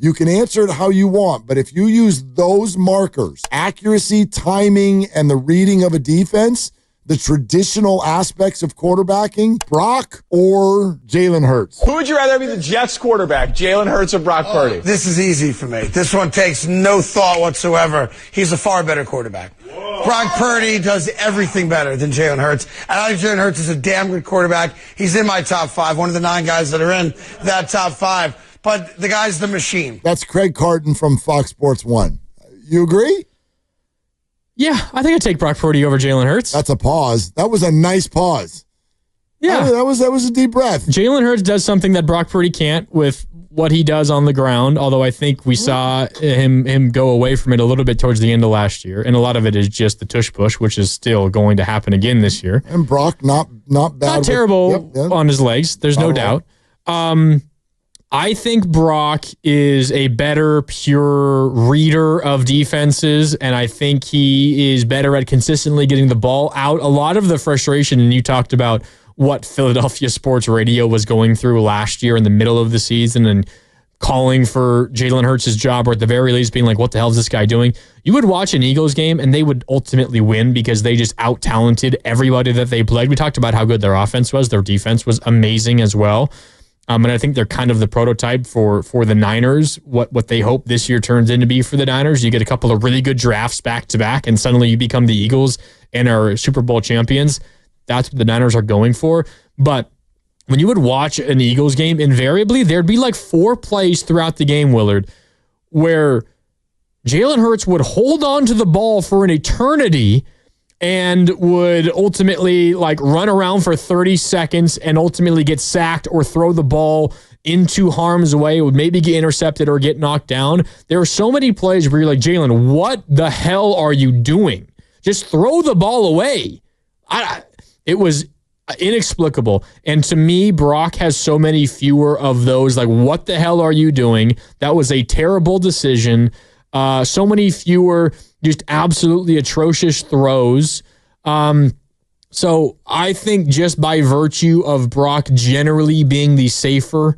You can answer it how you want, but if you use those markers, accuracy, timing, and the reading of a defense, the traditional aspects of quarterbacking, Brock or Jalen Hurts? Who would you rather be the Jets quarterback, Jalen Hurts or Brock Purdy? This is easy for me. This one takes no thought whatsoever. He's a far better quarterback. Whoa. Brock Purdy does everything better than Jalen Hurts. And I think Jalen Hurts is a damn good quarterback. He's in my top 5, one of the 9 guys that are in that top 5. But the guy's the machine. That's Craig Carton from Fox Sports 1. You agree? Yeah, I think I'd take Brock Purdy over Jalen Hurts. That's a pause. That was a nice pause. Yeah. That was a deep breath. Jalen Hurts does something that Brock Purdy can't with what he does on the ground, although I think we saw him go away from it a little bit towards the end of last year, and a lot of it is just the tush push, which is still going to happen again this year. And Brock, not bad. Not terrible on his legs. There's no doubt. I think Brock is a better pure reader of defenses, and I think he is better at consistently getting the ball out. A lot of the frustration, and you talked about what Philadelphia sports radio was going through last year in the middle of the season and calling for Jalen Hurts' job, or at the very least being like, what the hell is this guy doing? You would watch an Eagles game, and they would ultimately win because they just out-talented everybody that they played. We talked about how good their offense was. Their defense was amazing as well. And I think they're kind of the prototype for the Niners, what they hope this year turns into be for the Niners. You get a couple of really good drafts back-to-back, and suddenly you become the Eagles and are Super Bowl champions. That's what the Niners are going for. But when you would watch an Eagles game, invariably, there'd be like 4 plays throughout the game, Willard, where Jalen Hurts would hold on to the ball for an eternity and would ultimately like run around for 30 seconds and ultimately get sacked or throw the ball into harm's way. It would maybe get intercepted or get knocked down. There are so many plays where you're like, Jalen, what the hell are you doing? Just throw the ball away. It was inexplicable. And to me, Brock has so many fewer of those. Like, what the hell are you doing? That was a terrible decision. So many fewer just absolutely atrocious throws. So I think just by virtue of Brock generally being the safer,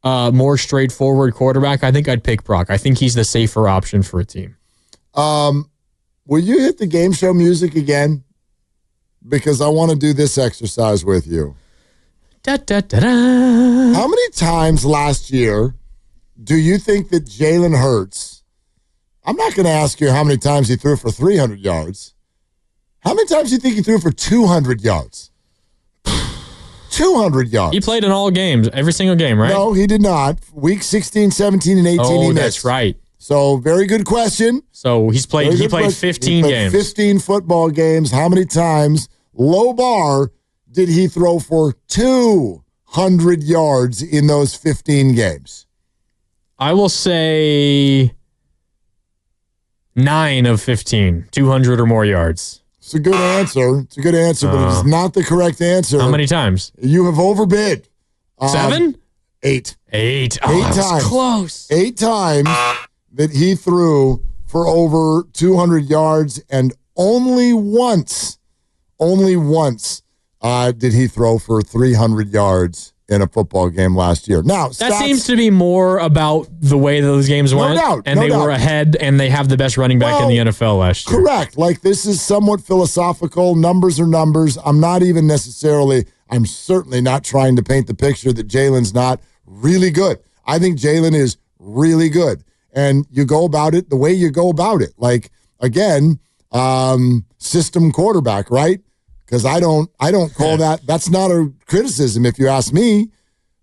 more straightforward quarterback, I think I'd pick Brock. I think he's the safer option for a team. Will you hit the game show music again? Because I want to do this exercise with you. Da, da, da, da. How many times last year do you think that Jalen Hurts, I'm not going to ask you how many times he threw for 300 yards. How many times do you think he threw for 200 yards? 200 yards. He played in all games, every single game, right? No, he did not. Week 16, 17, and 18, he missed. That's right. So, very good question. So, he played 15 games. 15 football games. How many times, low bar, did he throw for 200 yards in those 15 games? I will say 9 of 15, 200 or more yards. It's a good answer. It's a good answer, but it is not the correct answer. How many times? You have overbid. 7? 8. 8. Oh, 8 times. Close. 8 times that he threw for over 200 yards, and only once did he throw for 300 yards in a football game last year. Now, that seems to be more about the way those games went. They were ahead, and they have the best running back in the NFL last year. Correct. Like, this is somewhat philosophical. Numbers are numbers. I'm certainly not trying to paint the picture that Jalen's not really good. I think Jalen is really good. And you go about it the way you go about it. Like, again, system quarterback, right? Because I don't call that. That's not a criticism if you ask me.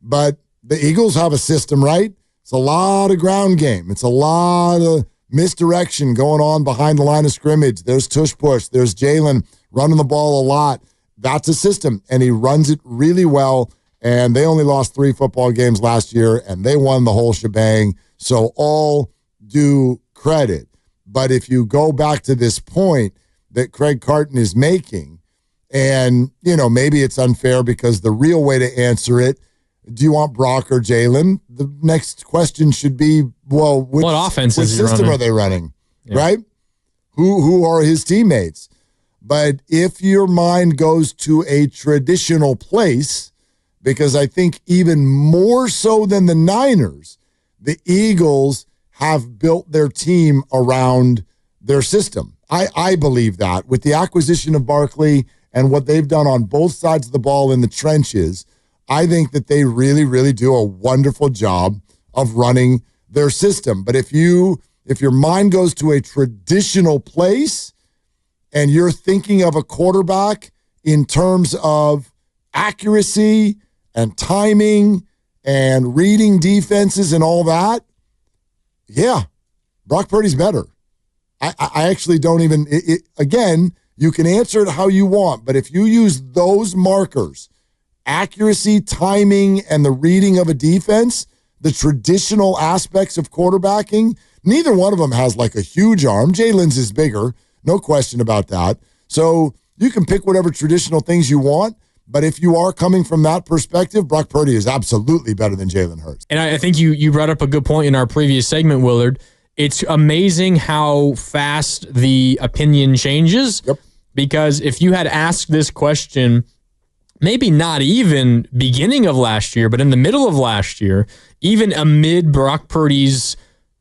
But the Eagles have a system, right? It's a lot of ground game. It's a lot of misdirection going on behind the line of scrimmage. There's tush push. There's Jalen running the ball a lot. That's a system, and he runs it really well. And they only lost 3 football games last year, and they won the whole shebang. So all due credit. But if you go back to this point that Craig Carton is making, and, maybe it's unfair because the real way to answer it, do you want Brock or Jalen? The next question should be, well, which system are they running, right? Who are his teammates? But if your mind goes to a traditional place, because I think even more so than the Niners, the Eagles have built their team around their system. I believe that with the acquisition of Barkley and what they've done on both sides of the ball in the trenches, I think that they really, really do a wonderful job of running their system. But if your mind goes to a traditional place and you're thinking of a quarterback in terms of accuracy and timing and reading defenses and all that, yeah, Brock Purdy's better. I actually don't even, again, you can answer it how you want, but if you use those markers, accuracy, timing, and the reading of a defense, the traditional aspects of quarterbacking, neither one of them has like a huge arm. Jalen's is bigger, no question about that. So you can pick whatever traditional things you want, but if you are coming from that perspective, Brock Purdy is absolutely better than Jalen Hurts. And I think you brought up a good point in our previous segment, Willard. It's amazing how fast the opinion changes. Yep. Because if you had asked this question, maybe not even beginning of last year, but in the middle of last year, even amid Brock Purdy's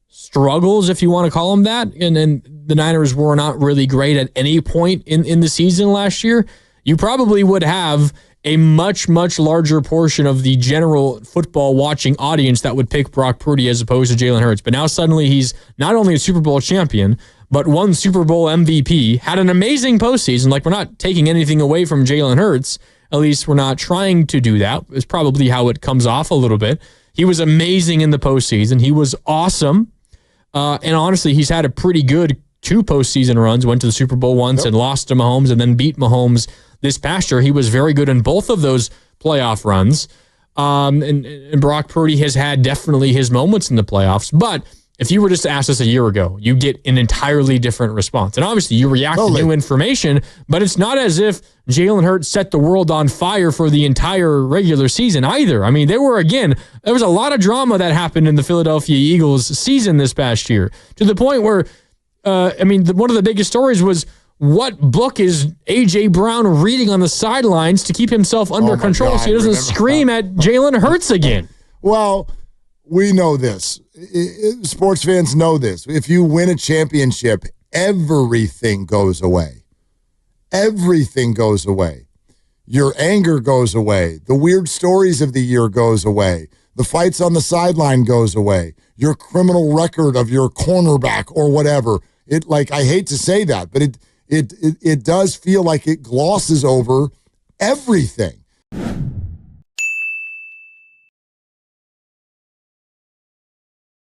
struggles, if you want to call them that, and the Niners were not really great at any point in the season last year, you probably would have a much, much larger portion of the general football watching audience that would pick Brock Purdy as opposed to Jalen Hurts. But now suddenly he's not only a Super Bowl champion, but won Super Bowl MVP, had an amazing postseason. Like, we're not taking anything away from Jalen Hurts. At least we're not trying to do that. It's probably how it comes off a little bit. He was amazing in the postseason. He was awesome. And honestly, he's had a pretty good 2 postseason runs. Went to the Super Bowl once and lost to Mahomes and then beat Mahomes this past year. He was very good in both of those playoff runs. And Brock Purdy has had definitely his moments in the playoffs. But if you were just to ask us a year ago, you get an entirely different response. And obviously you react to new information, but it's not as if Jalen Hurts set the world on fire for the entire regular season either. I mean, there was a lot of drama that happened in the Philadelphia Eagles season this past year, to the point where, one of the biggest stories was, what book is A.J. Brown reading on the sidelines to keep himself under control so he doesn't scream at Jalen Hurts again? Well, we know this. Sports fans know this. If you win a championship, everything goes away. Everything goes away. Your anger goes away. The weird stories of the year goes away. The fights on the sideline goes away. Your criminal record of your cornerback or whatever. I hate to say that, but it does feel like it glosses over everything.